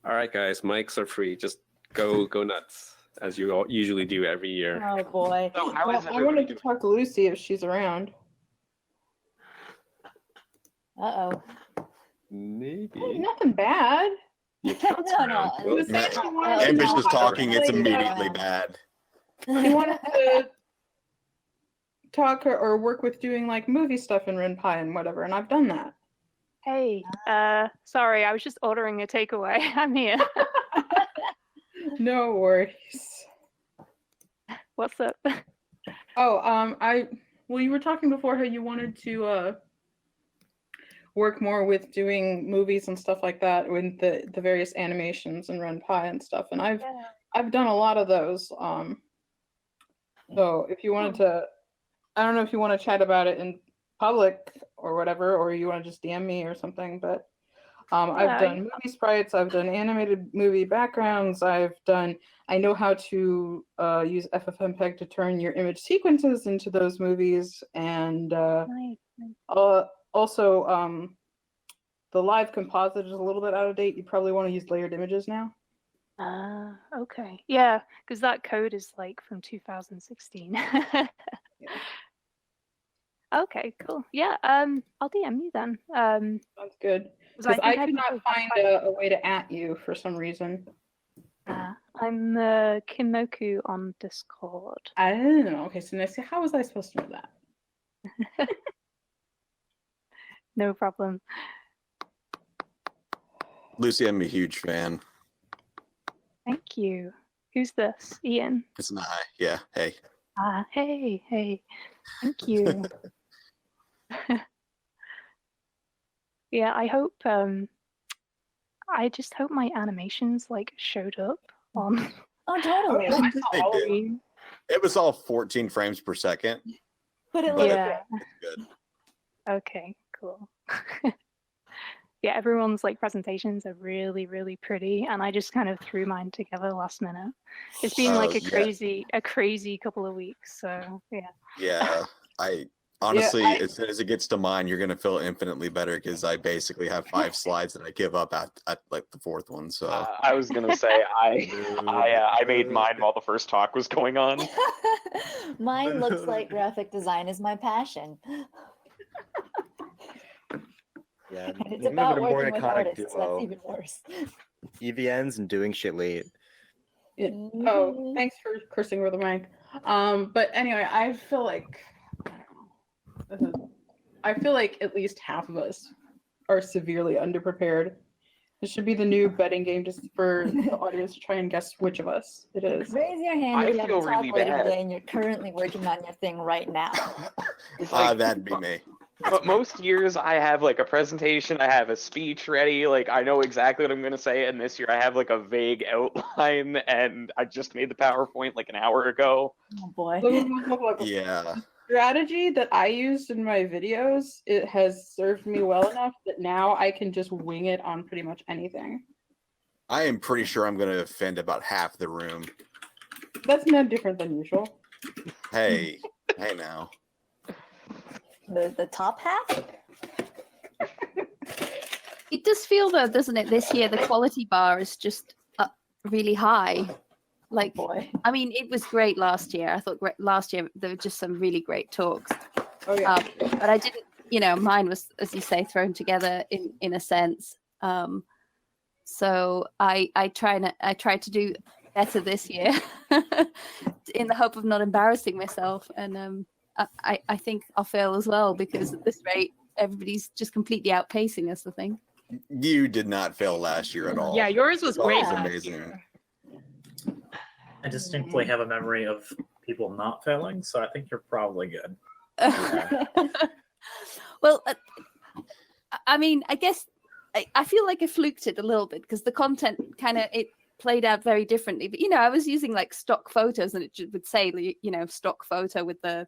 All right, guys, mics are free. Just go nuts, as you all usually do every year. Oh boy. So how Well, is I everybody wanted to doing? talk to Lucy if she's around. Uh-oh. Maybe. Nothing bad. Your cat's No, around. no. Oh, Say she wanted Oh, to Ambitious no. is talking, it's Wait, immediately no. bad. She wanted to talk or work with doing like movie stuff in Renpai and whatever, and I've done that. Hey, sorry, I was just ordering a takeaway. I'm here. No worries. What's up? Oh, well, you were talking before how you wanted to work more with doing movies and stuff like that with the various animations and Renpai and stuff, and I've done a lot of those. So if you wanted to, I don't know if you want to chat about it in public or whatever, or you want to just DM me or something, but I've done movie sprites, I've done animated movie backgrounds, I know how to use FFmpeg to turn your image sequences into those movies, and Nice. also the live composite is a little bit out of date. You probably want to use layered images now. Okay. Yeah, because that code is like from 2016. Okay, cool. Yeah, I'll DM you then. Sounds good. Because I could not find a way to @ you for some reason. I'm Kimoku on Discord. I don't know. Okay, so Nancy, how was I supposed to know that? No problem. Lucy, I'm a huge fan. Thank you. Who's this? Ian? It's an I. Yeah, hey. Hey. Thank you. Yeah, I hope I just hope my animations like showed up on Oh, totally. I saw They all of did. them. It was all 14 frames per second. But it But looks yeah. Good. Okay, cool. Yeah, everyone's like presentations are really, really pretty, and I just kind of threw mine together last minute. It's been like a crazy couple of weeks, so yeah. Yeah, I honestly, as soon as it gets to mine, you're gonna feel infinitely better because I basically have 5 slides that I give up at like the 4th one. So I was gonna say I made mine while the first talk was going on. Mine looks like graphic design is my passion. Yeah, And it's the name about of it a more working with iconic artists, so that's duo. even worse. EVNs and doing shit late. Oh, thanks for cursing over the mic. But anyway, I feel like at least half of us are severely underprepared. This should be the new betting game, just for the audience to try and guess which of us it is. Raise your hand I if you have feel a talk really later bad. today and you're currently working on your thing right now. that'd be me. But most years I have like a presentation, I have a speech ready, like I know exactly what I'm gonna say, and this year I have like a vague outline, and I just made the PowerPoint like an hour ago. Oh boy. Yeah. Strategy that I used in my videos, it has served me well enough that now I can just wing it on pretty much anything. I am pretty sure I'm gonna offend about half the room. That's no different than usual. Hey, hey now. The top half? It does feel though, doesn't it? This year the quality bar is just really high. Like, Boy. I mean, it was great last year. I thought last year there were just some really great talks. Oh yeah. But I didn't, mine was, as you say, thrown together in a sense. So I try to do better this year in the hope of not embarrassing myself. And I think I'll fail as well because at this rate, everybody's just completely outpacing us, I think. You did not fail last year at all. Yeah, yours was That great. was last amazing. year. I distinctly have a memory of people not failing, so I think you're probably good. Well, I mean, I guess I feel like I fluked it a little bit because the content it played out very differently. But I was using like stock photos, and it would say stock photo with it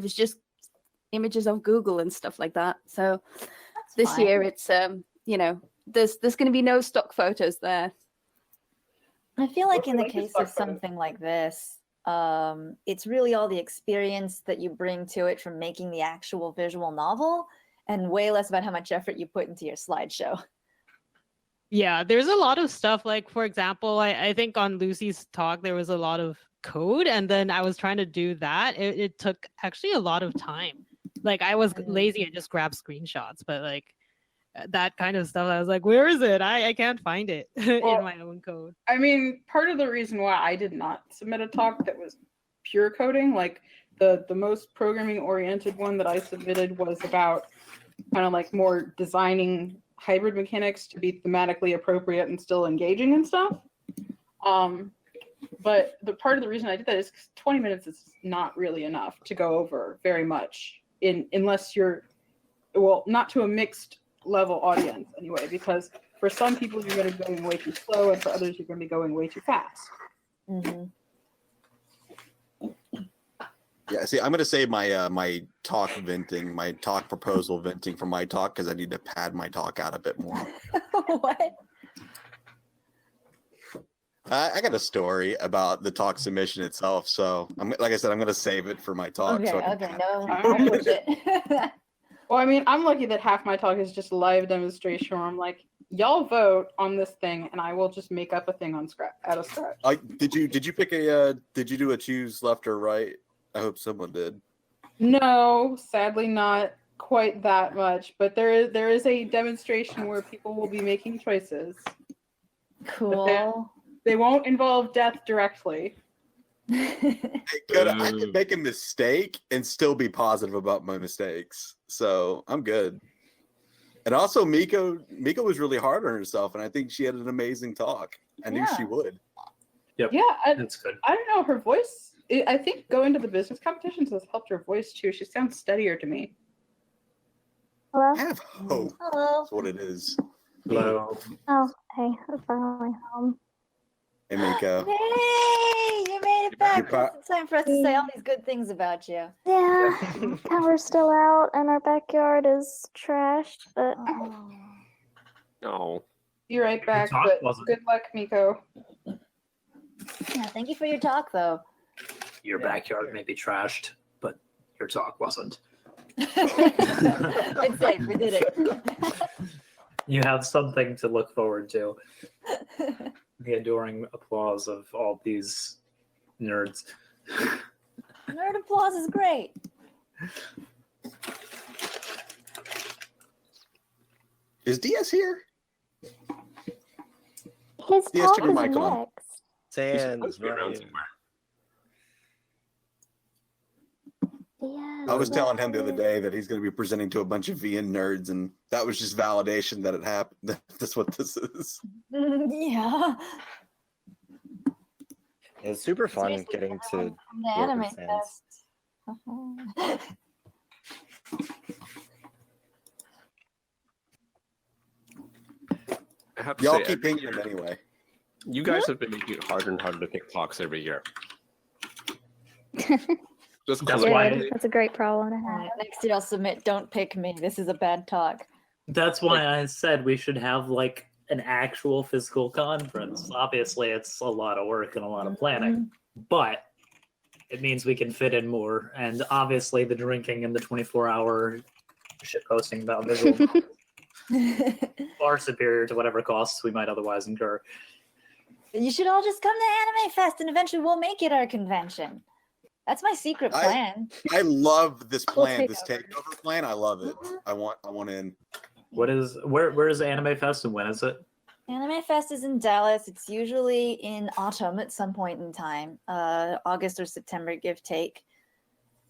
was just images of Google and stuff like that. So this fine. year it's there's going to be no stock photos there. I feel like in the Like the case stock of something like this, it's really all the experience that you bring to it from making the actual visual novel and way less about how much effort you put into your slideshow. Yeah, there's a lot of stuff. Like, for example, I think on Lucy's talk, there was a lot of code. And then I was trying to do that. It took actually a lot of time. Like, I was lazy and just grabbed screenshots. But, like, that kind of stuff, I was like, where is it? I can't find it in my own code. I mean, part of the reason why I did not submit a talk that was pure coding, like the most programming oriented one that I submitted was about kind of like more designing hybrid mechanics to be thematically appropriate and still engaging and stuff. But the part of the reason I did that is 'cause 20 minutes is not really enough to go over very much unless you're, well, not to a mixed level audience anyway, because for some people you're going to be going way too slow and for others you're going to be going way too fast. Yeah, see, I'm gonna save my my talk venting, my talk proposal venting for my talk because I need to pad my talk out a bit more. What? I got a story about the talk submission itself, so like I said, I'm gonna save it for my talk. Okay, so I can okay, pad no, it. don't push it. Well, I mean, I'm lucky that half my talk is just a live demonstration where I'm like, y'all vote on this thing and I will just make up a thing on scratch out of scratch. Did you pick a did you do a choose left or right? I hope someone did. No, sadly not quite that much, but there is a demonstration where people will be making choices. Cool. They won't involve death directly. I could make a mistake and still be positive about my mistakes, so I'm good. And also, Miko was really hard on herself, and I think she had an amazing talk. I knew she would. Yep. Yeah, That's good. I don't know, her voice, I think going to the business competitions has helped her voice too. She sounds steadier to me. I have hope. Hello. That's what it is. Hello. Oh, hey, I'm finally home. Hey, Miko. Hey, you made it back. You're It's time for us to say all these good things about you. Yeah, power's still out and our backyard is trashed, but Oh. Be right back, talk but wasn't- good luck, Miko. Yeah, thank you for your talk, though. Your backyard may be trashed, but your talk wasn't. It's safe. We did it. You have something to look forward to. The adoring applause of all these nerds. Nerd applause is great. Is DS here? his Yes, talk turn your is mic on. next. He's Sans, supposed to be around right? somewhere. Yeah. I was telling him the other day that he's going to be presenting to a bunch of VN nerds, and that was just validation that it happened. That's what this is. Yeah. It's super fun Seriously, getting to everyone from the work Anime with Sans. Fest. I have to Y'all say, keep every pinging him year, anyway. you guys have been making it harder and harder to pick talks every year. Just That's why- collectively. That's a great problem to have. Alright, next year I'll submit "Don't pick me. This is a bad talk." That's why I said we should have like an actual physical conference. Obviously, it's a lot of work and a lot of planning, but it means we can fit in more. And obviously, the drinking and the 24-hour shit posting about visual far superior to whatever costs we might otherwise incur. You should all just come to Anime Fest, and eventually we'll make it our convention. That's my secret plan. I love this We'll plan, take this over. takeover plan. I love it. I want in. Where is Anime Fest and when is it? Anime Fest is in Dallas. It's usually in autumn at some point in time, August or September, give take.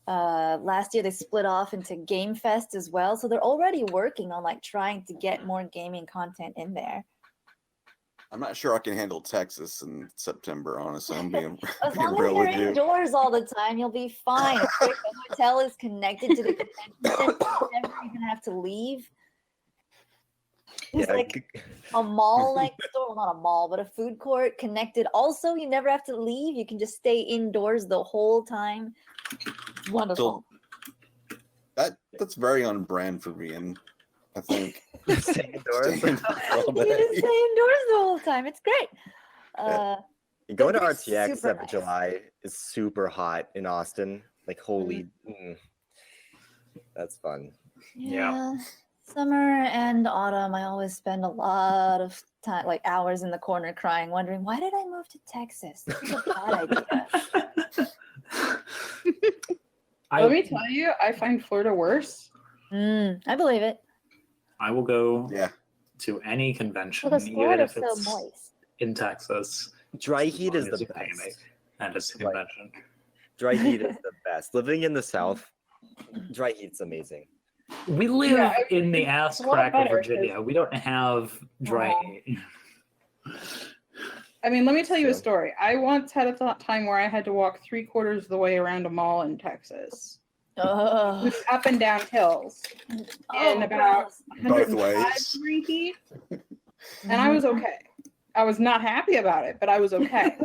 Last year they split off into Game Fest as well, so they're already working on like trying to get more gaming content in there. I'm not sure I can handle Texas in September, honestly. I'm being, As being long as real you're with you. indoors all the time, you'll be fine. If the hotel is connected to the convention center, you never even have to leave. It's like a mall next door, well, not a mall, but a food court connected. Also, you never have to leave. You can just stay indoors the whole time. It's wonderful. That's very on brand for me, and I think Stay indoors. staying all You day. just stay indoors the whole time. It's great. Going to They're RTX super every nice. July is super hot in Austin. Like holy, that's fun. Yeah. Summer and autumn, I always spend a lot of time, like hours in the corner crying, wondering, why did I move to Texas? This is a bad idea. Let me tell you, I find Florida worse. I believe it. I will go Yeah. to any convention, Because even Florida's if it's so moist. in Texas. Dry as heat long is as the you pay me, best. and it's a Like- convention. Dry heat is the best. Living in the South, dry heat's amazing. We live Yeah, in the it's ass a lot crack of better 'cause- Virginia. We don't have dry Aw. heat. I mean, let me tell you a So- story. I once had a time where I had to walk 3/4 of the way around a mall in Texas, Ugh. up and down hills, in Oh, about gross. 105 ways. degree heat, and I was okay. I was not happy about it, but I was okay.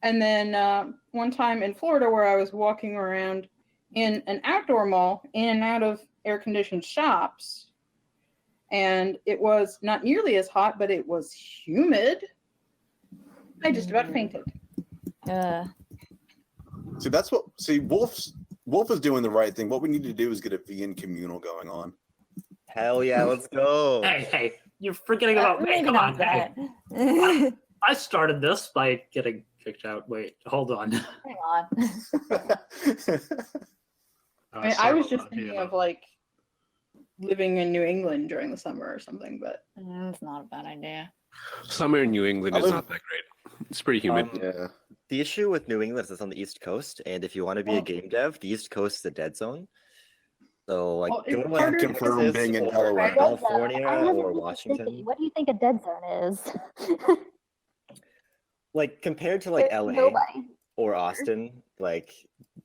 And then one time in Florida where I was walking around in an outdoor mall, in and out of air-conditioned shops, and it was not nearly as hot, but it was humid. I just about fainted. See, that's what. See, Wolf is doing the right thing. What we need to do is get a vegan communal going on. Hell yeah, let's go. Hey, you're forgetting about me. Maybe Come not on, hey. that. I started this by getting kicked out. Wait, hold on. Hang on. I mean, I was just thinking of like living in New England during the summer or something, but It's not a bad idea. Summer in New England I is live- not that great. It's pretty humid. Yeah. The issue with New England is it's on the East Coast, and if you want to be a game dev, the East Coast is a dead zone. So, like, Well, it's go to harder like to confirm Texas being in or Delaware. California I wasn't or even Washington. thinking, what do you think a dead zone is? Like, compared to like There's LA nobody. or Austin, like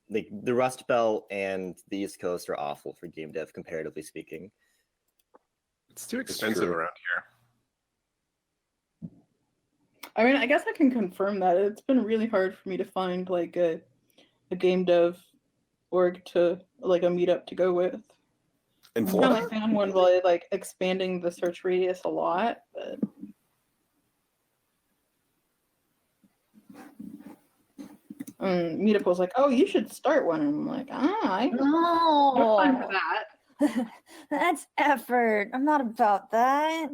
the Rust Belt and the East Coast are awful for game dev, comparatively speaking. It's too expensive true. around here. I mean, I guess I can confirm that it's been really hard for me to find like a game dev org to like a meetup to go with. In I Florida? finally found one by like expanding the search radius a lot, but Meetup was like, "Oh, you should start one." And I'm like, I have no time for No. that. That's effort. I'm not about that.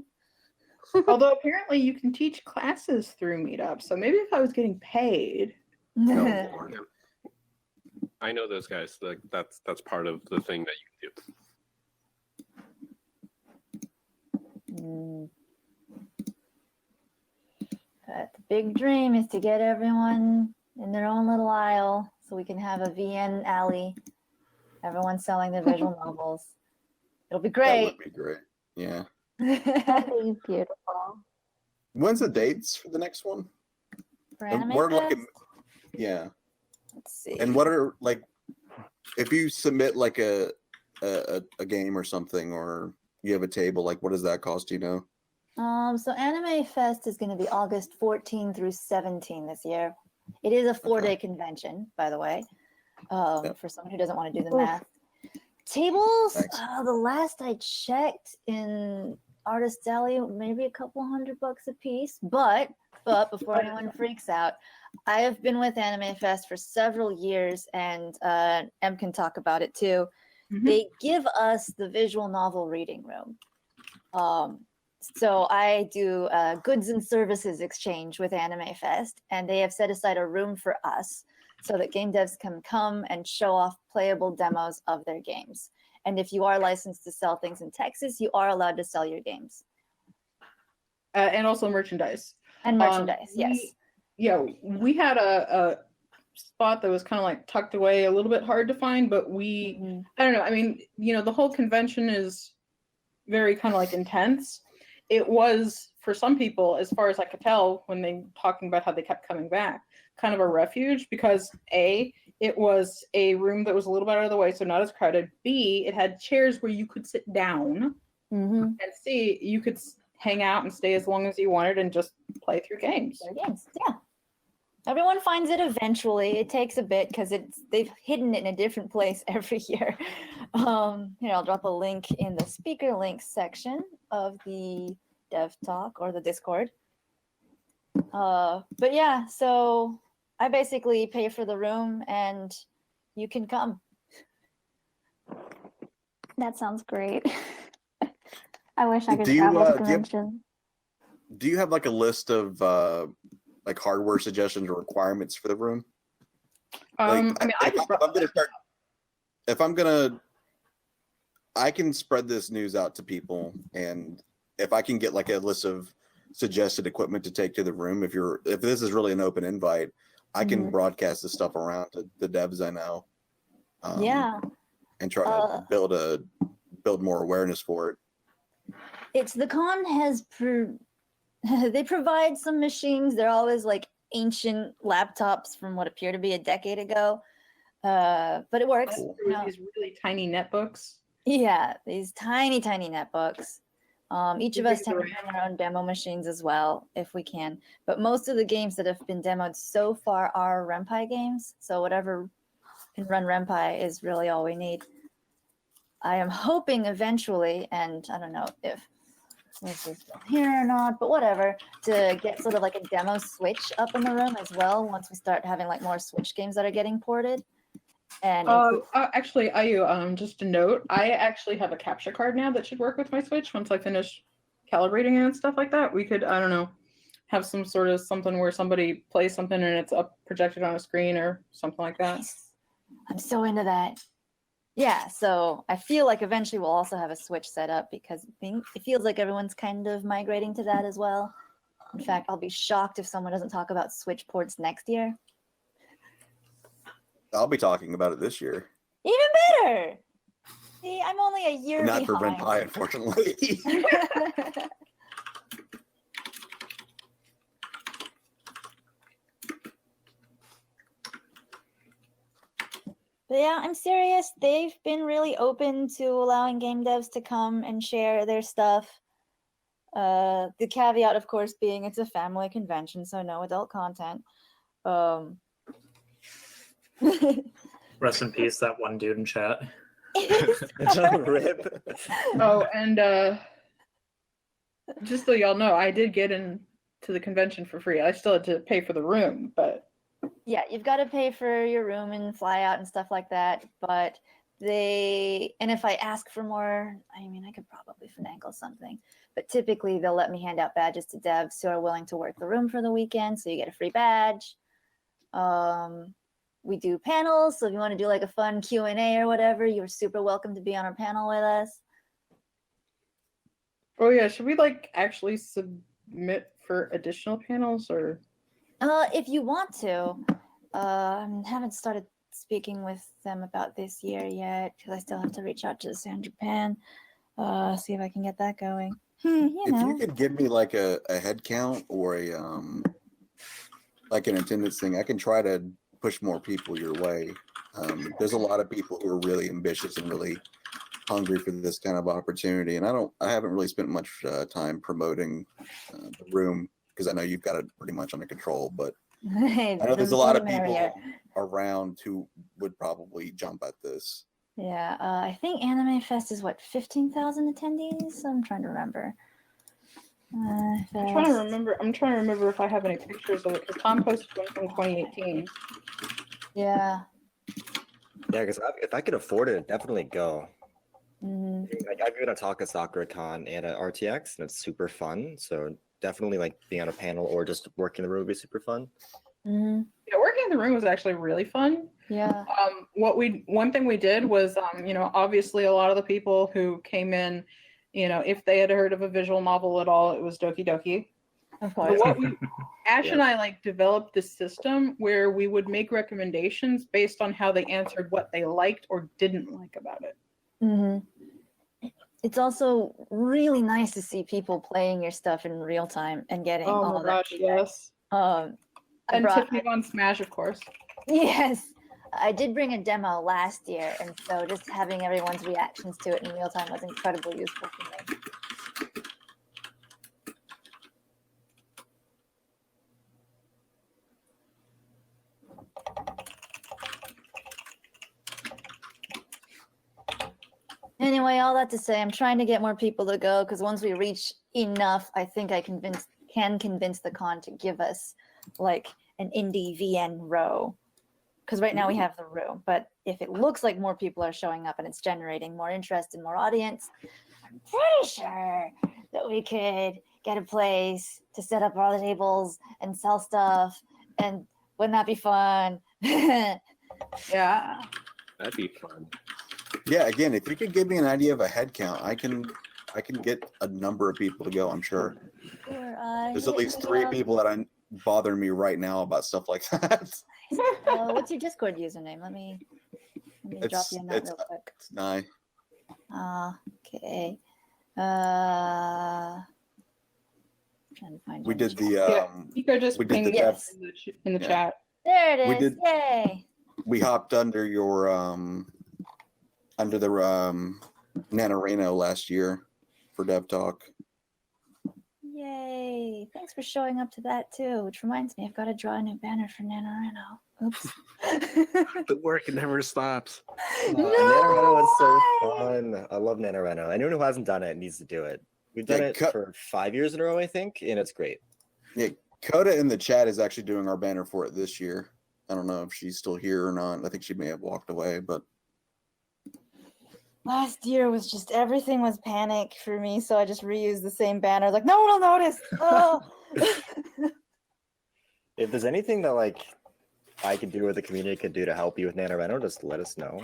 Although apparently you can teach classes through Meetup, so maybe if I was getting paid. No, Lord. I know those guys. Like that's part of the thing that you can do. But the big dream is to get everyone in their own little aisle so we can have a VN alley. Everyone selling their visual novels. It'll be That great. would be great. Yeah. That'd be beautiful. When's the dates for the next one? For And Anime we're Fest? looking. Yeah. Let's see. And what are like, if you submit like a game or something, or you have a table, like what does that cost? You know? So Anime Fest is going to be August 14 through 17 this year. It is a 4-day convention, by the way, for someone who doesn't want to do the Oof. math. Tables, Thanks. the last I checked in Artist Alley, maybe a couple $100 a piece. But before anyone freaks out, I have been with Anime Fest for several years, and Em can talk about it too. They give us the visual novel reading room. So I do goods and services exchange with Anime Fest, and they have set aside a room for us so that game devs can come and show off playable demos of their games. And if you are licensed to sell things in Texas, you are allowed to sell your games. And also merchandise. And merchandise, yes. We had a spot that was kind of like tucked away, a little bit hard to find, but I don't know. I mean, the whole convention is very kind of like intense. It was, for some people, as far as I could tell, when they talking about how they kept coming back, kind of a refuge because A, it was a room that was a little bit out of the way, so not as crowded. B, it had chairs where you could sit down. And C, you could hang out and stay as long as you wanted and just play through games. Yeah. Everyone finds it eventually. It takes a bit because they've hidden it in a different place every year. Here, I'll drop a link in the speaker links section of the Dev Talk or the Discord. But yeah, so I basically pay for the room and you can come. That sounds great. I wish I could Do you, travel to do you have- convention. Do you have like a list of like hardware suggestions or requirements for the room? I mean, I could if I'm gonna, I can spread this news out to people, and if I can get like a list of suggested equipment to take to the room, if this is really an open invite, I can broadcast this stuff around to the devs I know. Yeah. And try to build more awareness for it. It's the con has they provide some machines. They're always like ancient laptops from what appear to be a decade ago. But it works. These really tiny netbooks. Yeah, these tiny netbooks. Each of us have our own demo machines as well, if we can. But most of the games that have been demoed so far are Ren'Py games. So whatever can run Ren'Py is really all we need. I am hoping eventually, and I don't know if this is here or not, but whatever, to get sort of like a demo Switch up in the room as well once we start having like more Switch games that are getting ported. And actually, IU, just a note, I actually have a capture card now that should work with my Switch once I finish calibrating it and stuff like that. We could, I don't know, have some sort of something where somebody plays something and it's up projected on a screen or something like that. I'm so into that. Yeah, so I feel like eventually we'll also have a Switch set up because it feels like everyone's kind of migrating to that as well. In fact, I'll be shocked if someone doesn't talk about Switch ports next year. I'll be talking about it this year. Even better! See, I'm only a year Not for behind. Ren'Py, unfortunately. But yeah, I'm serious. They've been really open to allowing game devs to come and share their stuff. The caveat, of course, being it's a family convention, so no adult content. Rest in peace, that one dude in chat. Rip. Oh, and just so y'all know, I did get into the convention for free. I still had to pay for the room, but yeah, you've got to pay for your room and fly out and stuff like that. But and if I ask for more, I mean, I could probably finagle something. But typically, they'll let me hand out badges to devs who are willing to work the room for the weekend, so you get a free badge. We do panels, so if you want to do like a fun Q&A or whatever, you're super welcome to be on our panel with us. oh yeah, should we like actually submit for additional panels or? If you want to, I haven't started speaking with them about this year yet because I still have to reach out to San Japan, see if I can get that going. You know. If you could give me like a head count or a like an attendance thing, I can try to push more people your way. There's a lot of people who are really ambitious and really hungry for this kind of opportunity, and I haven't really spent much time promoting the room because I know you've got it pretty much under control, but I know there's a lot of people around who would probably jump at this. Yeah, I think Anime Fest is what, 15,000 attendees? I'm trying to remember. I'm trying to remember if I have any pictures of it because Tom posted one from 2018. Yeah. Yeah, because if I could afford it, I'd definitely go. Mm-hmm. Like I've been to talk at SakuraCon and at RTX, and it's super fun. So definitely like being on a panel or just working in the room would be super fun. Mm-hmm. Yeah, working in the room was actually really fun. Yeah. One thing we did was, obviously a lot of the people who came in, if they had heard of a visual novel at all, it was Doki Doki. Of course. But Ash and I developed this system where we would make recommendations based on how they answered what they liked or didn't like about it. Mm-hmm. It's also really nice to see people playing your stuff in real time and getting all my that gosh, feedback. yes. And Tiffany on Smash, of course. Yes. I did bring a demo last year, and so just having everyone's reactions to it in real time was incredibly useful for me. Anyway, all that to say, I'm trying to get more people to go because once we reach enough, I think I can convince the con to give us like an indie VN row. because right now we have the room. But if it looks like more people are showing up and it's generating more interest and more audience, I'm pretty sure that we could get a place to set up all the tables and sell stuff. And wouldn't that be fun? Yeah. That'd be fun. Yeah, again, if you could give me an idea of a head count, I can get a number of people to go, I'm sure. There's at least 3 people that are bothering me right now about stuff like that. What's your Discord username? Let me drop you a note real quick. It's Nye. Okay. Trying to find We you. did the Nico just we did pinged the it dev- in the yeah. chat. There it We is. did- Yay. we hopped under your under the NaNoReno last year for Dev Talk. Yay. Thanks for showing up to that too, which reminds me, I've got to draw a new banner for NaNoReno. Oops. The work never stops. NaNoReno is so fun. I love NaNoReno. Anyone who hasn't done it needs to do it. We've done Yeah, it for 5 years in a row, I think, and it's great. Yeah, Coda in the chat is actually doing our banner for it this year. I don't know if she's still here or not. I think she may have walked away, but Last year was just everything was panic for me, so I just reused the same banner. Like, no one will notice. Oh. If there's anything that like I could do or the community could do to help you with NaNoReno, just let us know.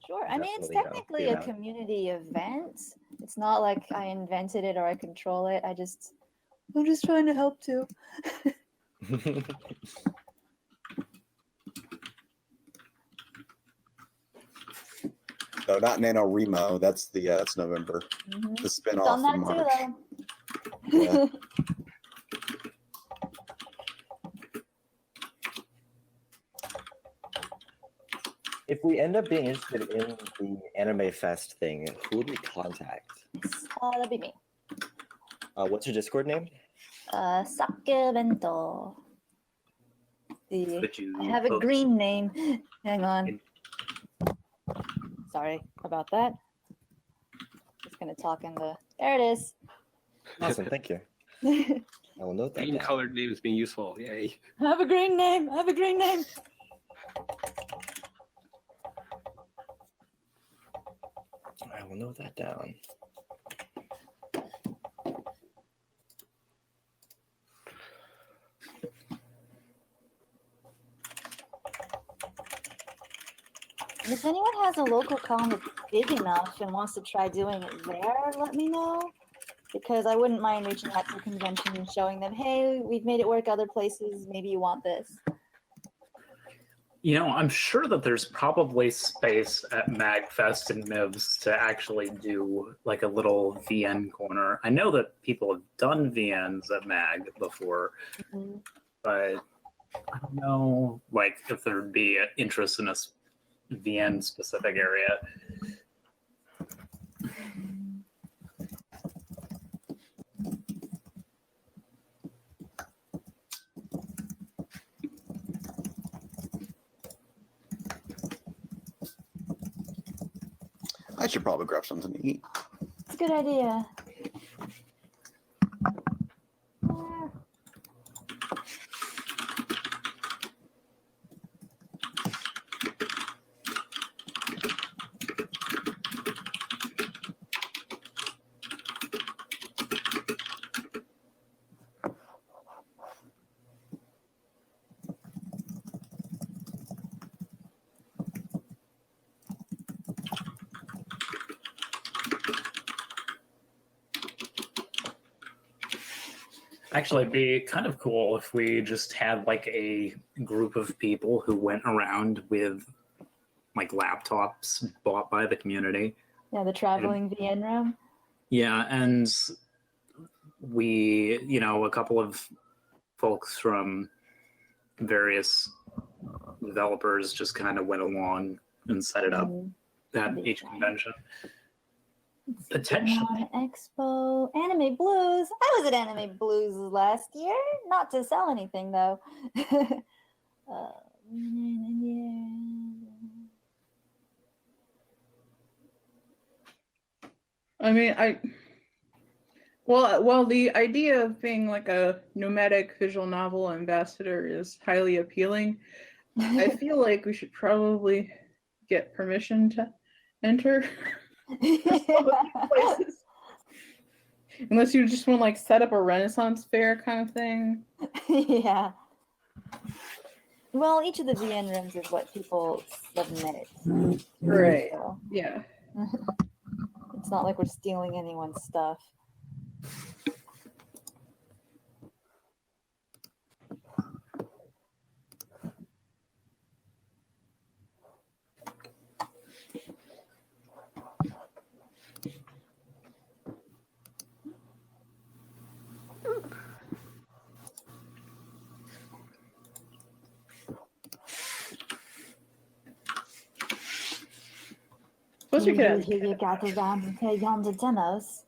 Sure. I mean, it's Definitely, technically be a around. community event. It's not like I invented it or I control it. I'm just trying to help too. no, not NaNoRemo. That's November. Mhm. The It's spinoff on that from too, March. though. Yeah. If we end up being interested in the Anime Fest thing, who would we contact? That'd be me. What's your Discord name? Sake Bento. See, But you I have a post- green name. Hang on. Sorry about that. Just gonna talk in the. There it is. Awesome, thank you. I will note that Green down. colored names being useful. Yay. I have a green name. I have a green name. I will note that down. And if anyone has a local con that's big enough and wants to try doing it there, let me know. Because I wouldn't mind reaching out to the convention and showing them, hey, we've made it work other places. Maybe you want this. You know, I'm sure that there's probably space at MagFest and MIVS to actually do like a little VN corner. I know that people have done VNs at Mag before, but I don't know like if there'd be an interest in a VN specific area. I should probably grab something to eat. It's a good idea. Actually, it'd be kind of cool if we just had like a group of people who went around with like laptops bought by the community. Yeah, the traveling VN room. Yeah, and we, you know, a couple of folks from various developers just kind of went along and set it up at each convention. Potentially. Expo, Anime Blues. I was at Anime Blues last year. Not to sell anything though. I mean, well, the idea of being like a nomadic visual novel ambassador is highly appealing. I feel like we should probably get permission to enter places. Unless you just want to like set up a Renaissance fair kind of thing. Yeah. Well, each of the VN rooms is what people submit. Right. So Yeah. it's not like we're stealing anyone's stuff. Suppose we could have You got around to yonder demos.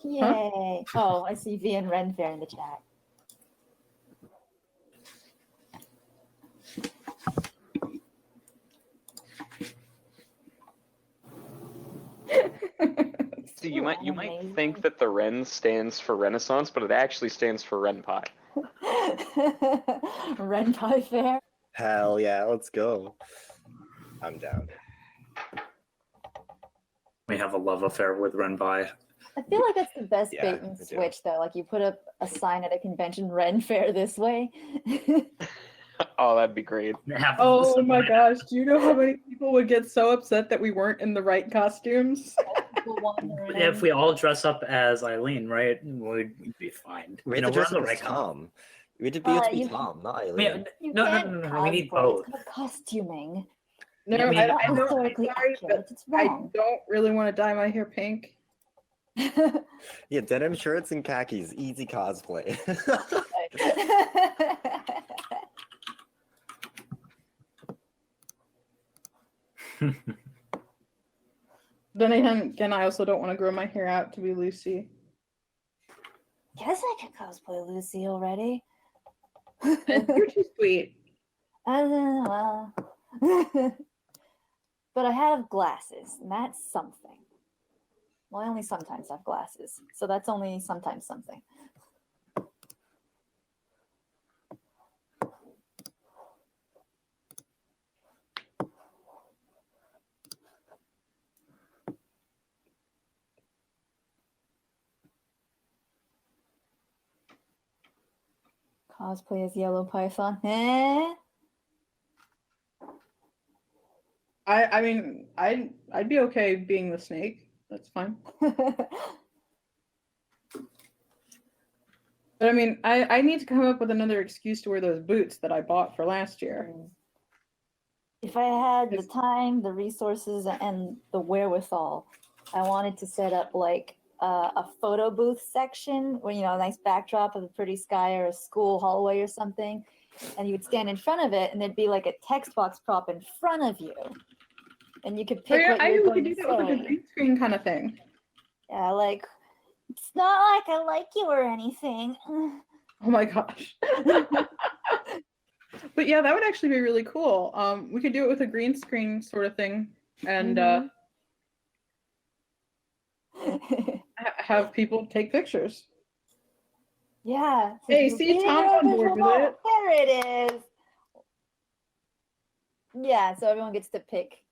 Yay. Oh, I see VN Ren Fair in the chat. So you might think that the Ren stands for Renaissance, but it actually stands for Ren Pie. Ren Pie Fair. Hell yeah, let's go. I'm down. We have a love affair with Renbai. I feel like that's the best Yeah, bait and we do. switch, though. Like you put up a sign at a convention, Ren Fair this way. Oh, that'd be great. Oh my gosh, do you know how many people would get so upset that we weren't in the right costumes? If we all dress up as Eileen, right, we'd be fine. We You had know, to we're dress on the up right as con. Tom. We had to be you- Tom, not Yeah, Eileen. You no, can't we need cosplay, both. It's called costuming. No, Yeah, I mean, I know. I'm Historically sorry, but accurate. It's I wrong. don't really want to dye my hair pink. Yeah, denim shirts and khakis, easy cosplay. Then again, I also don't want to grow my hair out to be Lucy. Guess I could cosplay Lucy already. You're too sweet. Well. But I have glasses, and that's something. Well, I only sometimes have glasses, so that's only sometimes something. Cosplay as Yellow Python. Eh? I mean, I'd be okay being the snake. That's fine. But I mean, I need to come up with another excuse to wear those boots that I bought for last year. If I had the time, the resources, and the wherewithal, I wanted to set up like a photo booth section where, you know, a nice backdrop of a pretty sky or a school hallway or something. And you would stand in front of it and there'd be like a text box prop in front of you. And you could pick what I you're we going could to do that with a say. green screen kind of thing. Yeah, like, it's not like I like you or anything. Oh my gosh. But yeah, that would actually be really cool. We could do it with a green screen sort of thing, and have people take pictures. Yeah. Hey, see, Tom's on board with it. There it is. Yeah, so everyone gets to pick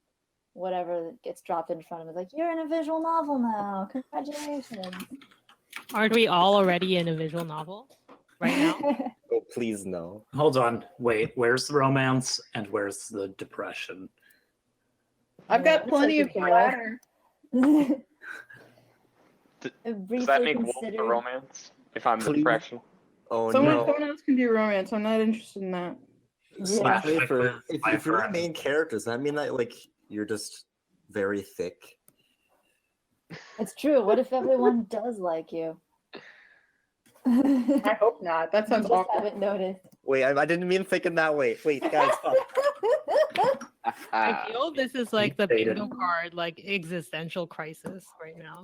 whatever gets dropped in front of them. Like, you're in a visual novel now. Congratulations. Aren't we all already in a visual novel right now? Oh, please no. Hold on, wait. Where's the romance and where's the depression? I've got Yeah, plenty of it's like flatter. Does that make Wolf the romance? If I'm the Please. depression? Oh Someone no. else can do romance. I'm not interested in that. Yeah. Especially for if you're the friend. main characters, that mean that like you're just very thick. It's true. What if everyone does like you? I hope not. That sounds Just awful. haven't noticed. Wait, I didn't mean thick in that way. Wait, guys, stop. I feel this is like the Baited. bingo card, like existential crisis right now.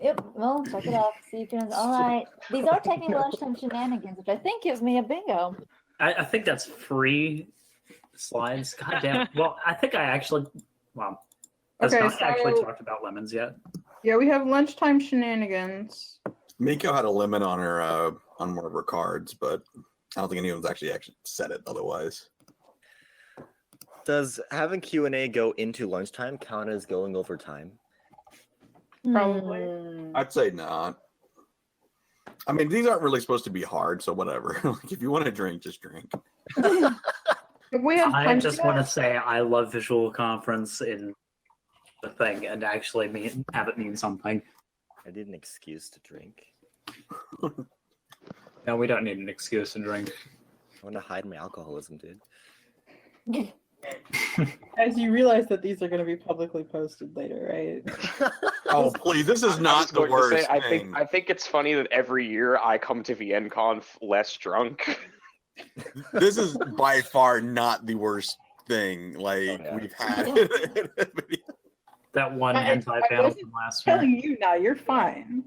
Yep. Well, check it out. See if you can. All right. These are technically lunchtime shenanigans, which I think gives me a bingo. I think that's free slides. God damn. Well, I think I actually. Well, has Okay, not actually so- talked about lemons yet. Yeah, we have lunchtime shenanigans. Miko had a limit on her on one of her cards, but I don't think anyone's actually said it otherwise. Does having Q&A go into lunchtime count as going over time? Probably. I'd say not. I mean, these aren't really supposed to be hard, so whatever. Like, if you want to drink, just drink. We have I just want to say I love visual conference in the thing and actually have it mean something. I need an excuse to drink. No, we don't need an excuse to drink. I want to hide my alcoholism, dude. As you realize that these are going to be publicly posted later, right? Oh, please, this is I not was the going to worst say, thing. I think it's funny that every year I come to VNCon less drunk. This is by far not the worst thing we've had. That one I hentai panel wasn't from last year. telling you now, you're fine.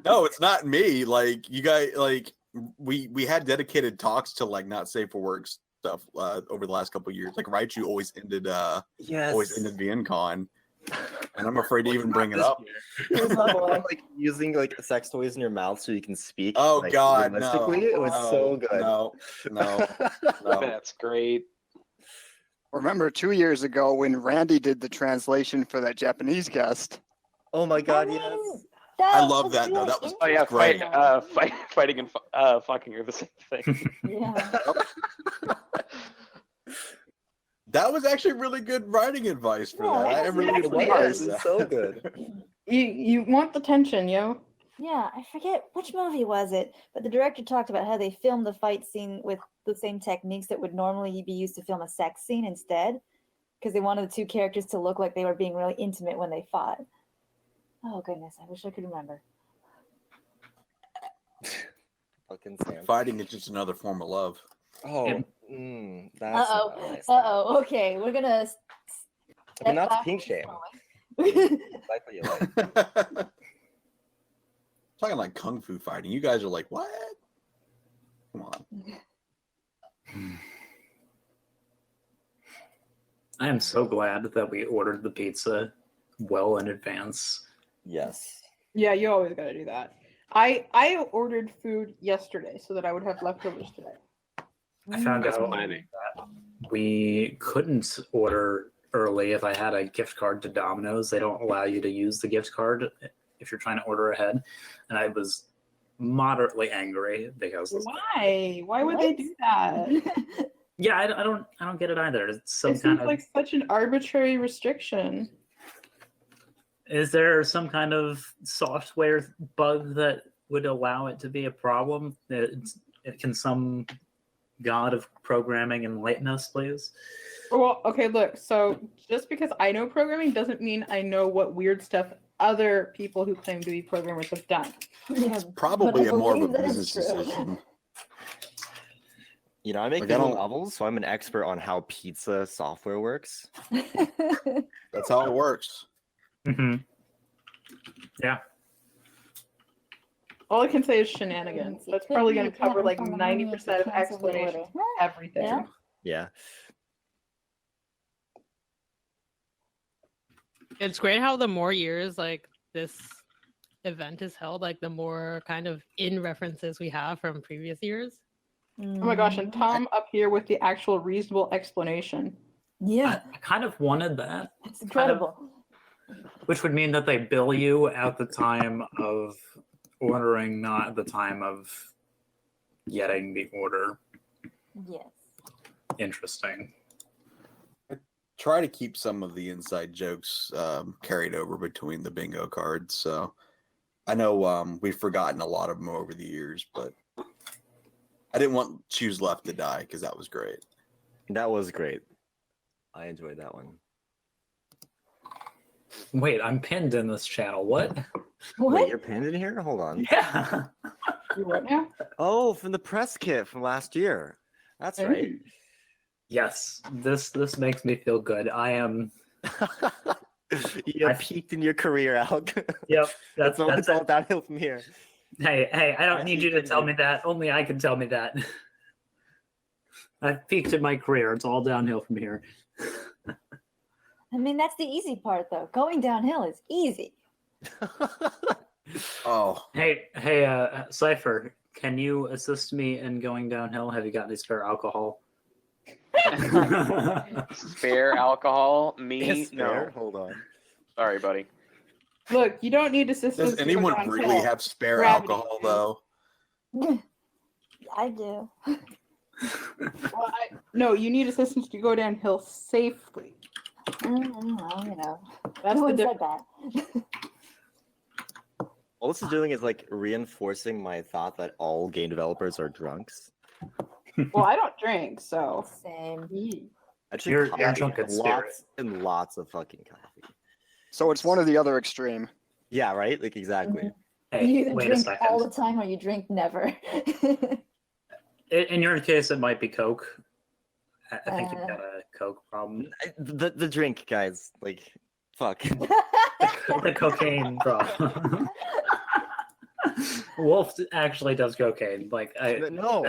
No, it's not me. Like, you guys, like, we had dedicated talks to like not safe for work stuff over the last couple of years. Like, Raichu always ended VNCon, and I'm afraid to even bring it up. Like using like sex toys in your mouth so you can speak. Oh like, God, realistically, no, it was so good. No. That's great. Remember 2 years ago when Randy did the translation for that Japanese guest? Oh my God, I yes. mean, I love that though. That was Oh yeah, great. fighting and fucking are the same thing. Yeah. That was actually really good writing advice for Yeah, that. I really actually liked Yes, that. it's so good. You want the tension, yo. Yeah, I forget which movie was it, but the director talked about how they filmed the fight scene with the same techniques that would normally be used to film a sex scene instead, because they wanted the two characters to look like they were being really intimate when they fought. Oh goodness, I wish I could remember. Fucking Sam. Fighting is just another form of love. Oh, that's Uh-oh. not nice. Uh-oh. Okay, we're gonna I mean, not to back pink from shame. this Like what you like. Talking like kung fu fighting. You guys are like, what? Come on. I am so glad that we ordered the pizza well in advance. Yes. Yeah, you always got to do that. I ordered food yesterday so that I would have leftovers today. I found That's out planning. that we couldn't order early if I had a gift card to Domino's. They don't allow you to use the gift card if you're trying to order ahead. And I was moderately angry because Why? Why would they do that? yeah, I don't get it either. It's some It kind seems of like such an arbitrary restriction. is there some kind of software bug that would allow it to be a problem? Can some god of programming enlighten us, please? Well, okay, look. So just because I know programming doesn't mean I know what weird stuff other people who claim to be programmers have done. Yeah, Probably but I more of a believe that is business true. decision. You know, I make Like, I visual don't- novels, so I'm an expert on how pizza software works. That's how it works. Mm-hmm. Yeah. All I can say is shenanigans. That's probably going to cover like 90% of Cancel the explanation order. for everything. Yeah. Yeah. It's great how the more years like this event is held, like the more kind of in references we have from previous years. Oh my gosh, and Tom up here with the actual reasonable explanation. Yeah, I kind of wanted that, it's incredible. which would mean that they bill you at the time of ordering, not at the time of getting the order. Yes. Interesting. Try to keep some of the inside jokes carried over between the bingo cards. So I know we've forgotten a lot of them over the years, but I didn't want Choose Left to die because that was great. That was great. I enjoyed that one. Wait, I'm pinned in this channel. What? What? Wait, you're pinned in here? Hold on. Yeah. You what now? Oh, from the press kit from last year. That's right. Yes. This makes me feel good. I am. You peaked in your career, Alec. Yep. It's all downhill from here. Hey! I don't need you to tell me that. Only I can tell me that. I've peaked in my career. It's all downhill from here. I mean, that's the easy part, though. Going downhill is easy. Oh, Hey, Cypher, can you assist me in going downhill? Have you got any spare alcohol? Spare alcohol? Me? Spare? No. Hold on. Sorry, buddy. Look, you don't need assistance. Does to go anyone downhill. really have spare Gravity alcohol can. though? I do. Well, no, you need assistance to go downhill safely. Well, you know, That's no the one said difference. that. All this is doing is like reinforcing my thought that all game developers are drunks. Well, I don't drink, so. Same. I drink You're coffee, drunk in spirit. lots and lots of fucking coffee. So it's one or the other extreme. Yeah, right? Like exactly. You Hey, either wait a drink all second. the time or you drink never. In your case, it might be Coke. I think you've got a Coke problem. The drink, guys. Like, fuck. The cocaine problem. Wolf actually does cocaine. Like No.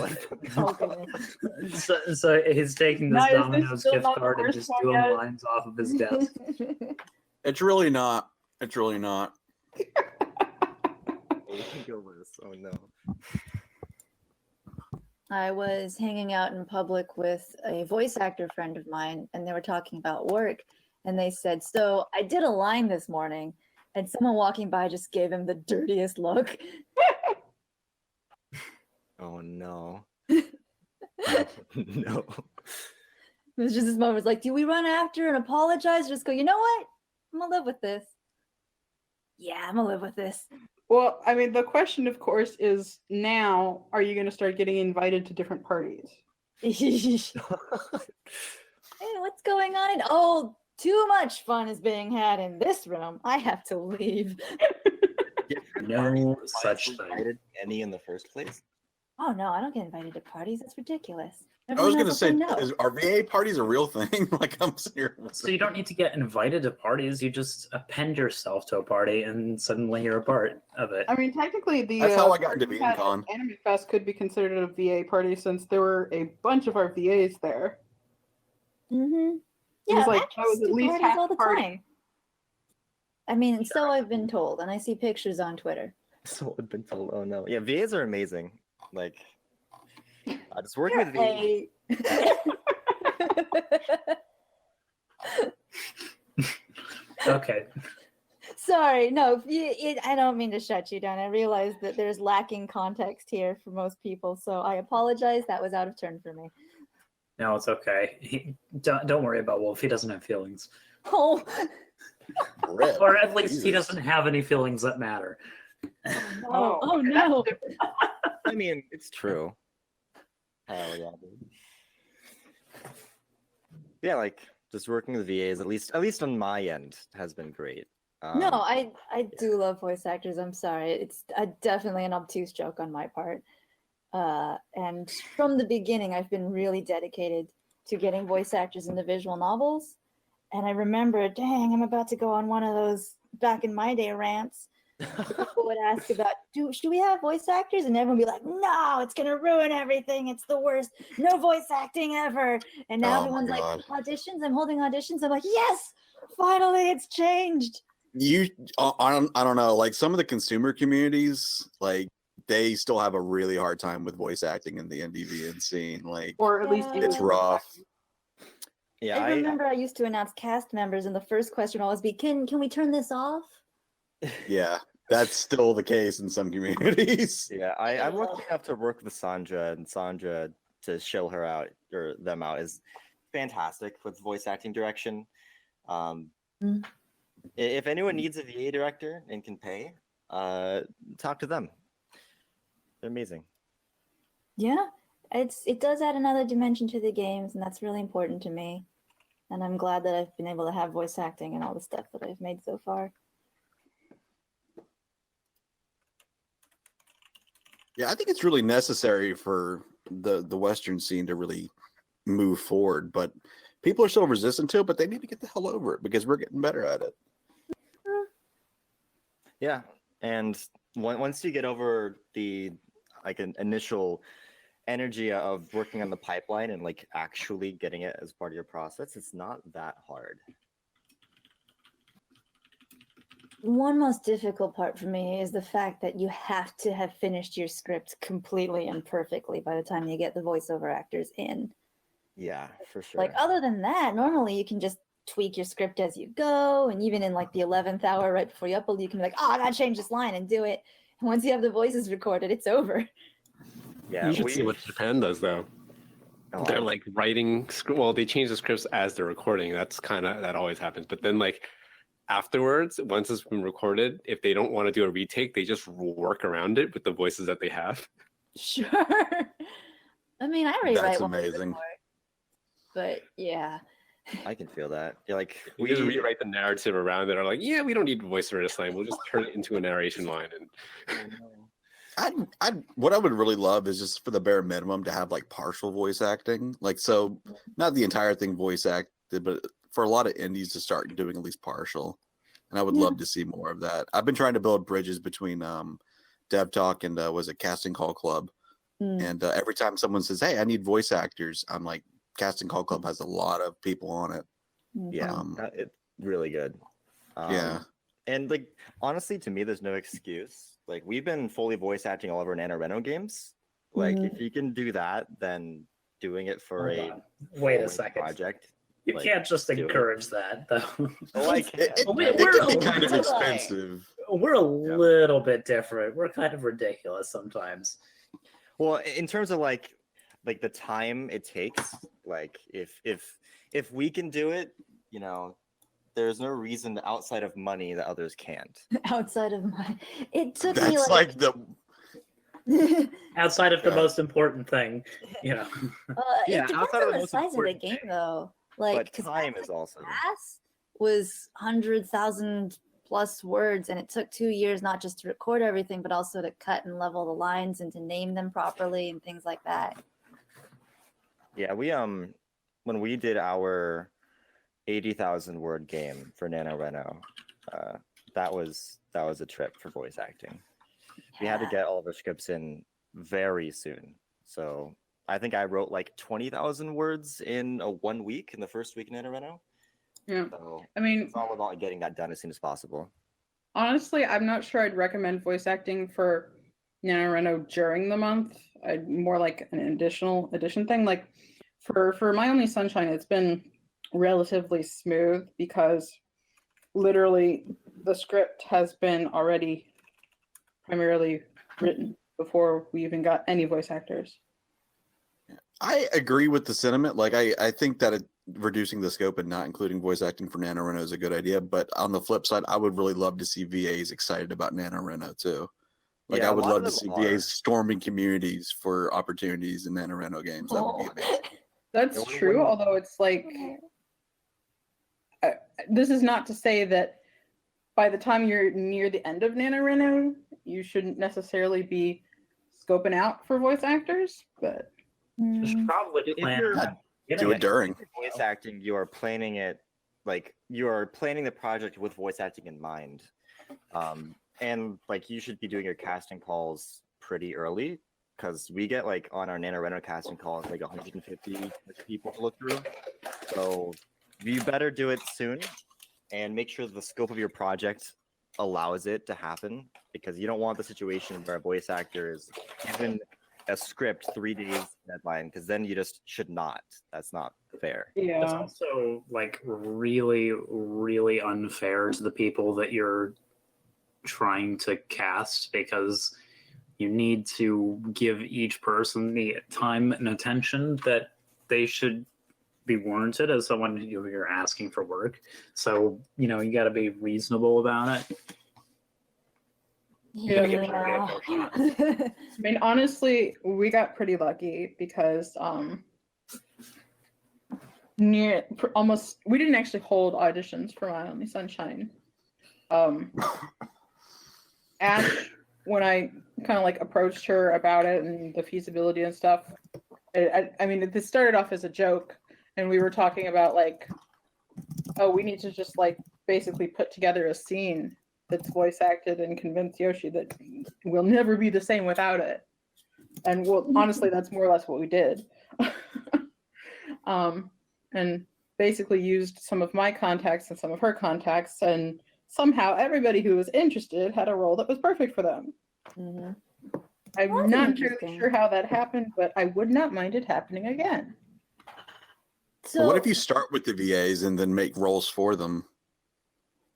so he's taking this Now, is this Domino's still gift not the card and worst just one doing yet? lines off of his desk. It's really not. It's really not. Oh no. I was hanging out in public with a voice actor friend of mine, and they were talking about work. And they said, "So I did a line this morning," and someone walking by just gave him the dirtiest look. Oh no. It No. was just this moment. It's like, do we run after and apologize? Or just go, you know what? I'm gonna live with this. Yeah, I'm gonna live with this. Well, I mean, the question, of course, is now, are you going to start getting invited to different parties? Hey, what's going on? Oh, too much fun is being had in this room. I have to leave. No such thing. Invited any in the first place? Oh no, I don't get invited to parties. That's ridiculous. I was Everyone gonna else say, will say no. are VA parties a real thing? Like I'm serious. So you don't need to get invited to parties. You just append yourself to a party, and suddenly you're a part of it. I mean, technically, the That's how I got into party we had at VinCon. Anime Fest could be considered a VA party since there were a bunch of our VAs there. Mm-hmm. It was Yeah, like- actors that was at do least parties half all the party. time. I mean, so I've been told, and I see pictures on Twitter. So I've been told. Oh no. Yeah, VAs are amazing. Like, just working with VAs. Hey. Okay. Sorry, no, I don't mean to shut you down. I realize that there's lacking context here for most people, so I apologize. That was out of turn for me. No, it's okay. Don't worry about Wolf. He doesn't have feelings. Oh, Rip. Or at least he Jesus. doesn't have any feelings that matter. no. Oh no. I mean, it's true. Hell yeah, dude. Yeah, like just working with VAs, at least on my end, has been great. No, I do love voice actors. I'm sorry. It's definitely an obtuse joke on my part. And from the beginning, I've been really dedicated to getting voice actors into visual novels. And I remember, dang, I'm about to go on one of those back in my day rants. People would ask about, should we have voice actors? And everyone would be like, no, it's going to ruin everything. It's the worst. No voice acting ever. And now Oh my everyone's like, God. auditions? I'm holding auditions. I'm like, yes, finally, it's changed. I don't know. Like some of the consumer communities, like they still have a really hard time with voice acting in the NDVN scene. Like Or at least Yeah. it's rough. Yeah, I remember I used to announce cast members, and the first question would always be, "Can we turn this off?" Yeah, that's still the case in some communities. Yeah, I'm lucky enough to work with Sandra, and Sandra to show her out or them out is fantastic with voice acting direction. If anyone needs a VA director and can pay, talk to them. They're amazing. Yeah, it does add another dimension to the games, and that's really important to me. And I'm glad that I've been able to have voice acting and all the stuff that I've made so far. Yeah, I think it's really necessary for the Western scene to really move forward, but people are still resistant to it, but they need to get the hell over it because we're getting better at it. Yeah, and once you get over the an initial energy of working on the pipeline and like actually getting it as part of your process, it's not that hard. one most difficult part for me is the fact that you have to have finished your script completely and perfectly by the time you get the voiceover actors in. Yeah, for sure. Like, other than that, normally you can just tweak your script as you go, and even in like the 11th hour right before you upload, you can be like, oh, I gotta change this line and do it. And once you have the voices recorded, it's over. Yeah, You should see what Japan does though. Oh, They're like writing well, they change the scripts as they're recording. That always happens. But then like afterwards, once it's been recorded, if they don't want to do a retake, they just work around it with the voices that they have. Sure. I mean, I rewrite That's one amazing. before, but yeah. I can feel that. You're like, We just rewrite the narrative around it. Are like, yeah, we don't need voiceover this line. We'll just turn it into a narration line. And What I would really love is just for the bare minimum to have like partial voice acting. Like, so not the entire thing voice acted, but for a lot of indies to start doing at least partial. And I would love to see more of that. I've been trying to build bridges between Dev Talk and was it Casting Call Club. And every time someone says, hey, I need voice actors, I'm like, Casting Call Club has a lot of people on it. Yeah, it's really good. Yeah. And like, honestly, to me, there's no excuse. Like, we've been fully voice acting all over NaNoWriMo games. Like, if you can do that, then doing it for Wait a full second. project. You like, can't just do it. encourage that, though. Like, it We're can be a kind of little- expensive. We're a little bit different. We're kind of ridiculous sometimes. well, in terms of like the time it takes, like if we can do it, you know, there's no reason outside of money that others can't. Outside of my, it took me That's like, like the Outside of the Yeah. most important thing, you know. Yeah, it depends outside of on the the most size of the important game, thing. though. Like, But 'cause time is also. Pass was 100,000 plus words, and it took 2 years not just to record everything, but also to cut and level the lines and to name them properly and things like that. Yeah, we when we did our 80,000 word game for NaNoWriMo, that was a trip for voice acting. We had to get all of our scripts in very soon. So I think I wrote like 20,000 words in 1 week, in the first week in NaNoWriMo. Yeah. So I mean, it's all about getting that done as soon as possible. honestly, I'm not sure I'd recommend voice acting for NaNoWriMo during the month. I'd more like an addition thing. Like for My Only Sunshine, it's been relatively smooth because literally the script has been already primarily written before we even got any voice actors. I agree with the sentiment. Like, I think that reducing the scope and not including voice acting for NaNoWriMo is a good idea. But on the flip side, I would really love to see VAs excited about NaNoWriMo too. Like, Yeah, I a would lot love of to see them are. VAs storming communities for opportunities in NaNoWriMo games. That would be amazing. That's Yeah, true, although it's like this is not to say that by the time you're near the end of NaNoWriMo, you shouldn't necessarily be scoping out for voice actors, but Mm. You should probably If plan you're- on Do getting it during. Voice acting, you are planning it like you are planning the project with voice acting in mind. And like you should be doing your casting calls pretty early because we get like on our NaNoWriMo casting calls like 150 people to look through. So you better do it soon and make sure the scope of your project allows it to happen because you don't want the situation where a voice actor is given a script 3 days deadline because then you just should not. That's not fair. It's yeah. also like really, really unfair to the people that you're trying to cast because you need to give each person the time and attention that they should be warranted as someone you're asking for work. So, you know, you got to be reasonable about it. Yeah. Yeah. I mean, honestly, we got pretty lucky because we didn't actually hold auditions for My Only Sunshine. Ash, when I kind of like approached her about it and the feasibility and stuff, I mean, this started off as a joke, and we were talking about like, oh, we need to just like basically put together a scene that's voice acted and convince Yoshi that we'll never be the same without it. And well, honestly, that's more or less what we did. And basically used some of my contacts and some of her contacts and somehow everybody who was interested had a role that was perfect for them. Mm-hmm. I'm Well, that's not interesting. really sure how that happened, but I would not mind it happening again. But what if you start with the VAs and then make roles for them?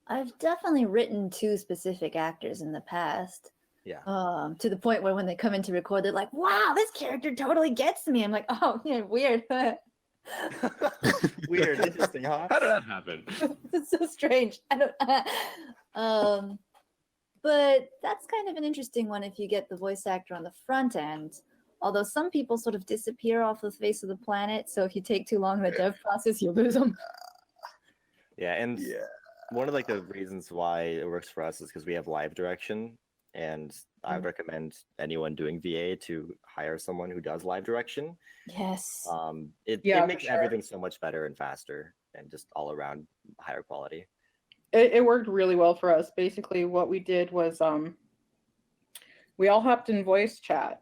I've definitely written to specific actors in the past. Yeah. To the point where when they come in to record, they're like, "Wow, this character totally gets me." I'm like, "Oh, yeah, weird." Weird, interesting, huh? How did that happen? It's so strange. I don't. But that's kind of an interesting one if you get the voice actor on the front end. Although some people sort of disappear off the face of the planet, so if you take too long in the dev process, you'll lose them. Yeah, and one of like the reasons why it works for us is because we have live direction, and I would recommend anyone doing VA to hire someone who does live direction. Yes. It Yeah, makes for sure. everything so much better and faster, and just all around higher quality. It worked really well for us. Basically, what we did was we all hopped in voice chat,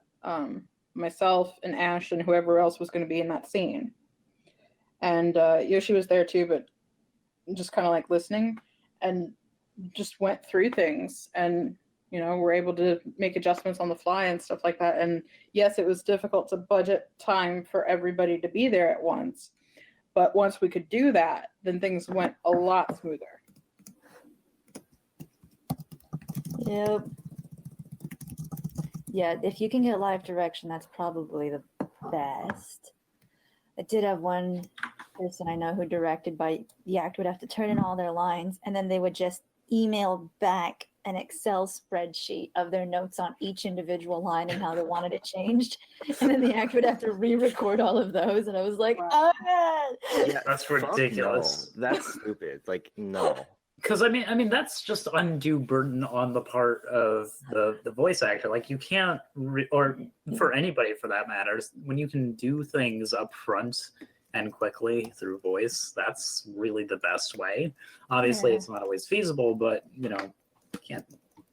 myself and Ash and whoever else was going to be in that scene. And Yoshi was there too, but just kind of like listening and just went through things. And, you know, we're able to make adjustments on the fly and stuff like that. And yes, it was difficult to budget time for everybody to be there at once. But once we could do that, then things went a lot smoother. Yep. Yeah, if you can get live direction, that's probably the best. I did have one person I know who directed by the actor would have to turn in all their lines, and then they would just email back an Excel spreadsheet of their notes on each individual line and how they wanted it changed. And then the actor would have to re-record all of those. And I was like, oh, God. Yeah, That's fuck ridiculous. No. That's stupid. Like, no. Because I mean that's just undue burden on the part of the voice actor. Like you can't, or for anybody for that matter, when you can do things up front and quickly through voice, that's really the best way. Obviously, Yeah. it's not always feasible, but you know, can't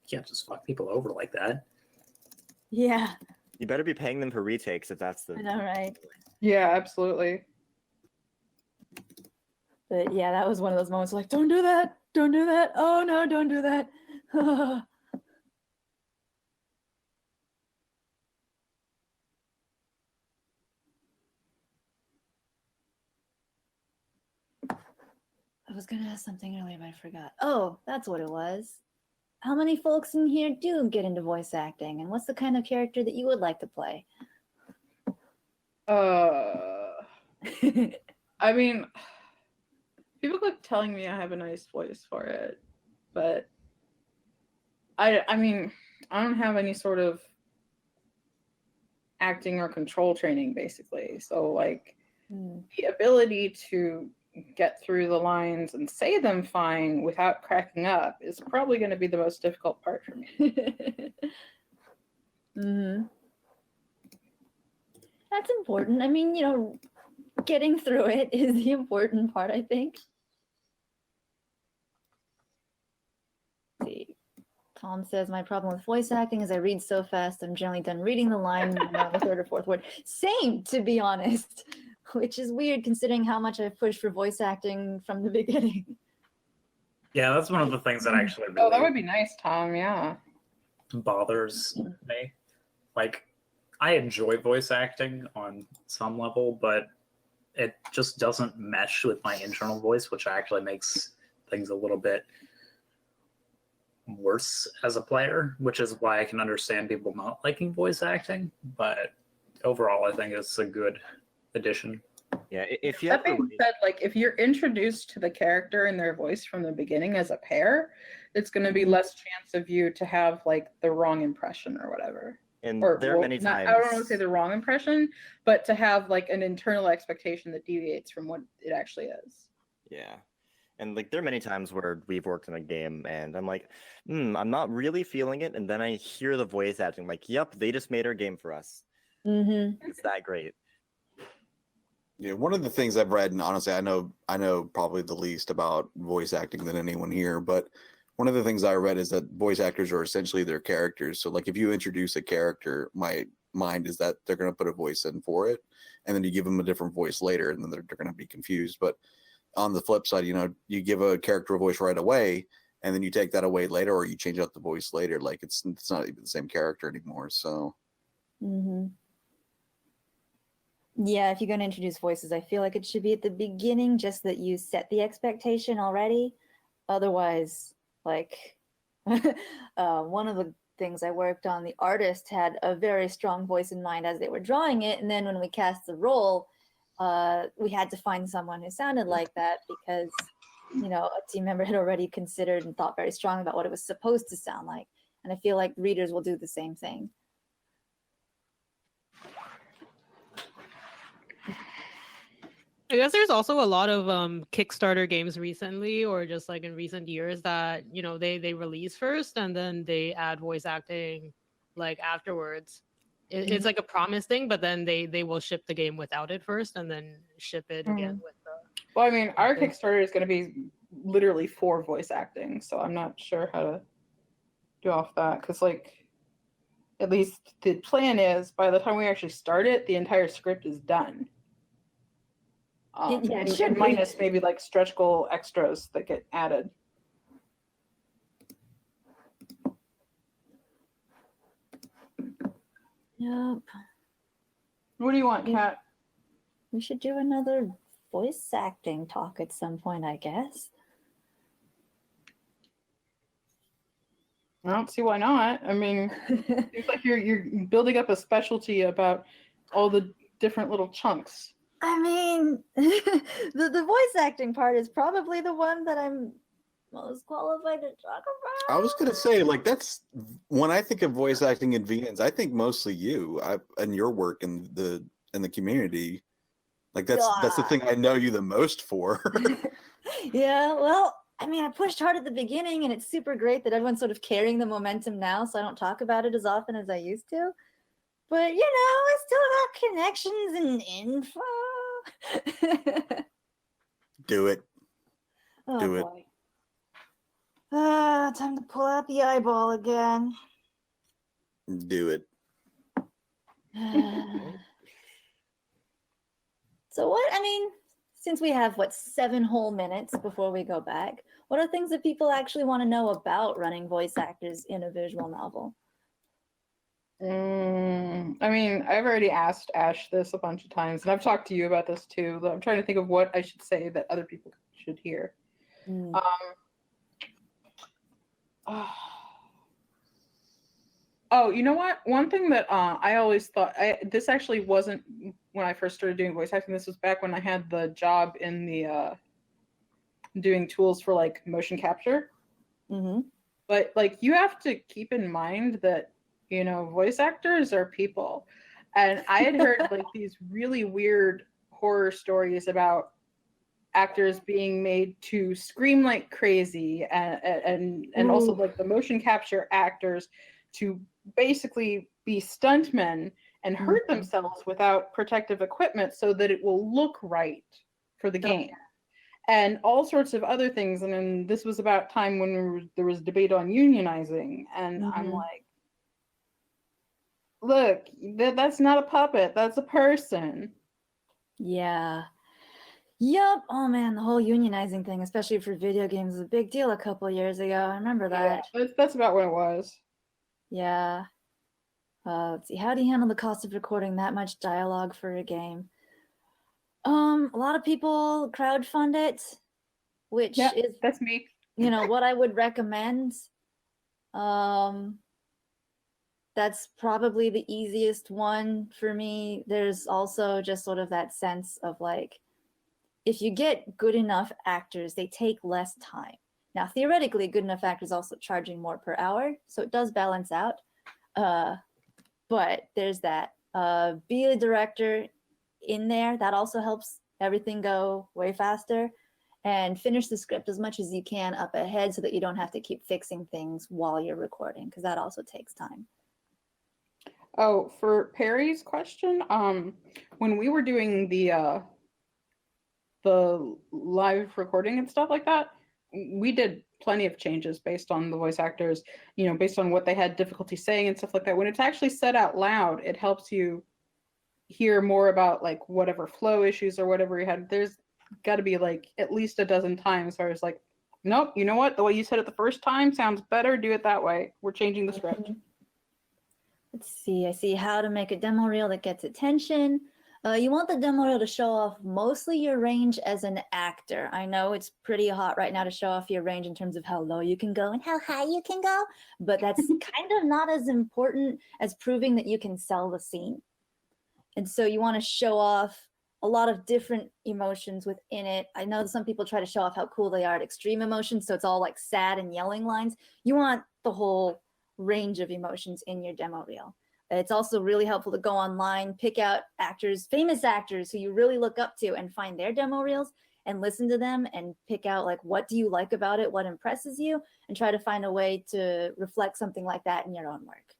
just fuck people over like that. Yeah, You better be paying them for retakes if that's the. I know, right? Yeah, absolutely. But yeah, that was one of those moments like, don't do that. Don't do that. Oh, no, don't do that. I was going to ask something earlier, but I forgot. Oh, that's what it was. How many folks in here do get into voice acting? And what's the kind of character that you would like to play? I mean, people keep telling me I have a nice voice for it, but I mean, I don't have any sort of acting or control training, basically. So, like, the ability to get through the lines and say them fine without cracking up is probably going to be the most difficult part for me. Mm-hmm. That's important. I mean, you know, getting through it is the important part, I think. Let's see. Tom says, my problem with voice acting is I read so fast, I'm generally done reading the line on the third or fourth word. Same, to be honest, which is weird considering how much I've pushed for voice acting from the beginning. Yeah, that's one of the things that actually really Oh, that would be nice, Tom. Yeah. bothers me. Like, I enjoy voice acting on some level, but it just doesn't mesh with my internal voice, which actually makes things a little bit worse as a player, which is why I can understand people not liking voice acting. But overall, I think it's a good addition. Yeah, if you That being said, like, if you're introduced to the character and their voice from the beginning as a pair, it's going to be less chance of you to have like the wrong impression or whatever. And Or there are well, many not- times. I don't want to say the wrong impression, but to have like an internal expectation that deviates from what it actually is. Yeah. And like there are many times where we've worked in a game and I'm like, I'm not really feeling it. And then I hear the voice acting like, yep, they just made our game for us. Mm-hmm. It's that great. Yeah, one of the things I've read, and honestly, I know probably the least about voice acting than anyone here, but one of the things I read is that voice actors are essentially their characters. So like if you introduce a character, my mind is that they're going to put a voice in for it, and then you give them a different voice later, and then they're going to be confused. But on the flip side, you know, you give a character a voice right away, and then you take that away later, or you change out the voice later. Like it's not even the same character anymore. So. Mm-hmm. Yeah, if you're going to introduce voices, I feel like it should be at the beginning, just that you set the expectation already. Otherwise, like one of the things I worked on, the artist had a very strong voice in mind as they were drawing it, and then when we cast the role, we had to find someone who sounded like that because, a team member had already considered and thought very strongly about what it was supposed to sound like. And I feel like readers will do the same thing. I guess there's also a lot of Kickstarter games recently, or just like in recent years, that they release first and then they add voice acting like afterwards. It's like a promise thing, but then they will ship the game without it first and then ship it again with the. Well, I mean, our Kickstarter is going to be literally for voice acting, so I'm not sure how to do off that, because like, at least the plan is by the time we actually start it, the entire script is done. Yeah, it and minus maybe like stretch goal extras that get added. Yep. What do you want, Kat? We should do another voice acting talk at some point, I guess. I don't see why not. I mean, it seems like you're building up a specialty about all the different little chunks. I mean, the voice acting part is probably the one that I'm most qualified to talk about. I was gonna say, like, that's when I think of voice acting in VNs, I think mostly you and your work in the community. Like that's the thing I know you the most for. Yeah, well, I mean, I pushed hard at the beginning, and it's super great that everyone's sort of carrying the momentum now, so I don't talk about it as often as I used to. But, I still got connections and info. Do it. Oh, Do it. boy. Time to pull out the eyeball again. Do it. So since we have, 7 whole minutes before we go back, what are things that people actually want to know about running voice actors in a visual novel? I mean, I've already asked Ash this a bunch of times, and I've talked to you about this too. I'm trying to think of what I should say that other people should hear. Oh, you know what? One thing that I always thought, this actually wasn't when I first started doing voice acting. This was back when I had the job in the doing tools for like motion capture. Mm-hmm. But like, you have to keep in mind that voice actors are people, and I had heard like these really weird horror stories about actors being made to scream like crazy, and also like the motion capture actors to basically be stuntmen and hurt themselves without protective equipment so that it will look right for the game. And all sorts of other things. And then this was about time when there was debate on unionizing, and I'm like, look, that's not a puppet, that's a person. Yeah. Yep. Oh man, the whole unionizing thing, especially for video games, was a big deal a couple of years ago. I remember that. Yeah, that's about what it was. Yeah. Let's see. How do you handle the cost of recording that much dialogue for a game? A lot of people crowdfund it, which is that's me. What I would recommend. That's probably the easiest one for me. There's also just sort of that sense of like, if you get good enough actors, they take less time. Now, theoretically, good enough actors also charging more per hour, so it does balance out. But there's that. Be a director in there. That also helps everything go way faster. And finish the script as much as you can up ahead so that you don't have to keep fixing things while you're recording, because that also takes time. Oh, for Perry's question, when we were doing the live recording and stuff like that, we did plenty of changes based on the voice actors, based on what they had difficulty saying and stuff like that. When it's actually said out loud, it helps you hear more about like whatever flow issues or whatever you had. There's got to be like at least a dozen times where I was like, nope, you know what? The way you said it the first time sounds better. Do it that way. We're changing the script. Let's see. I see how to make a demo reel that gets attention. You want the demo reel to show off mostly your range as an actor. I know it's pretty hot right now to show off your range in terms of how low you can go and how high you can go, but that's kind of not as important as proving that you can sell the scene. And so you want to show off a lot of different emotions within it. I know some people try to show off how cool they are at extreme emotions, so it's all like sad and yelling lines. You want the whole range of emotions in your demo reel. It's also really helpful to go online, pick out actors, famous actors who you really look up to, and find their demo reels and listen to them and pick out like, what do you like about it? What impresses you? And try to find a way to reflect something like that in your own work.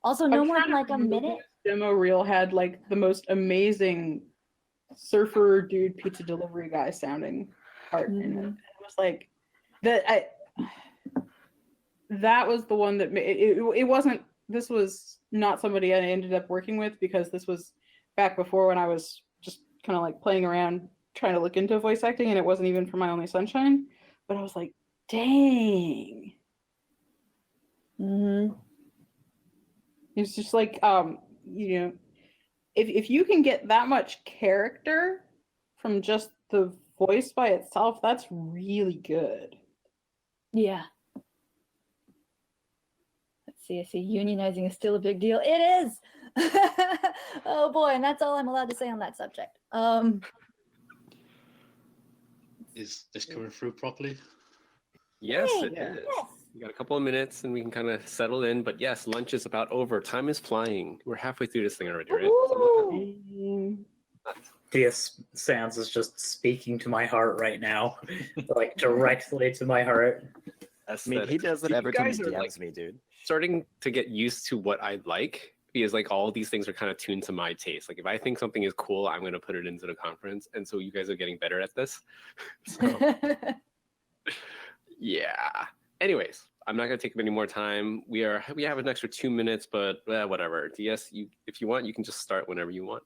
Also, no more than like a minute. Demo reel had like the most amazing surfer dude pizza delivery guy sounding part in it. It was like that. That was the one that it wasn't. This was not somebody I ended up working with, because this was back before when I was just kind of like playing around trying to look into voice acting, and it wasn't even for My Only Sunshine. But I was like, dang. It's just like you know, if you can get that much character from just the voice by itself, that's really good. Yeah. Let's see, I see unionizing is still a big deal. It is. Oh boy, and that's all I'm allowed to say on that subject. Is this coming through properly? Yes, Hey, it is. yes. We got a couple of minutes and we can kind of settle in. But yes, lunch is about over. Time is flying. We're halfway through this thing already, right? DS Sans is just speaking to my heart right now, like directly to my heart. I mean, he does it every time he DMs me, dude. Starting to get used to what I like, because like all these things are kind of tuned to my taste. Like if I think something is cool, I'm going to put it into the conference. And so you guys are getting better at this. So, yeah. Anyways, I'm not going to take up any more time. We have an extra 2 minutes, but whatever. DS, if you want, you can just start whenever you want.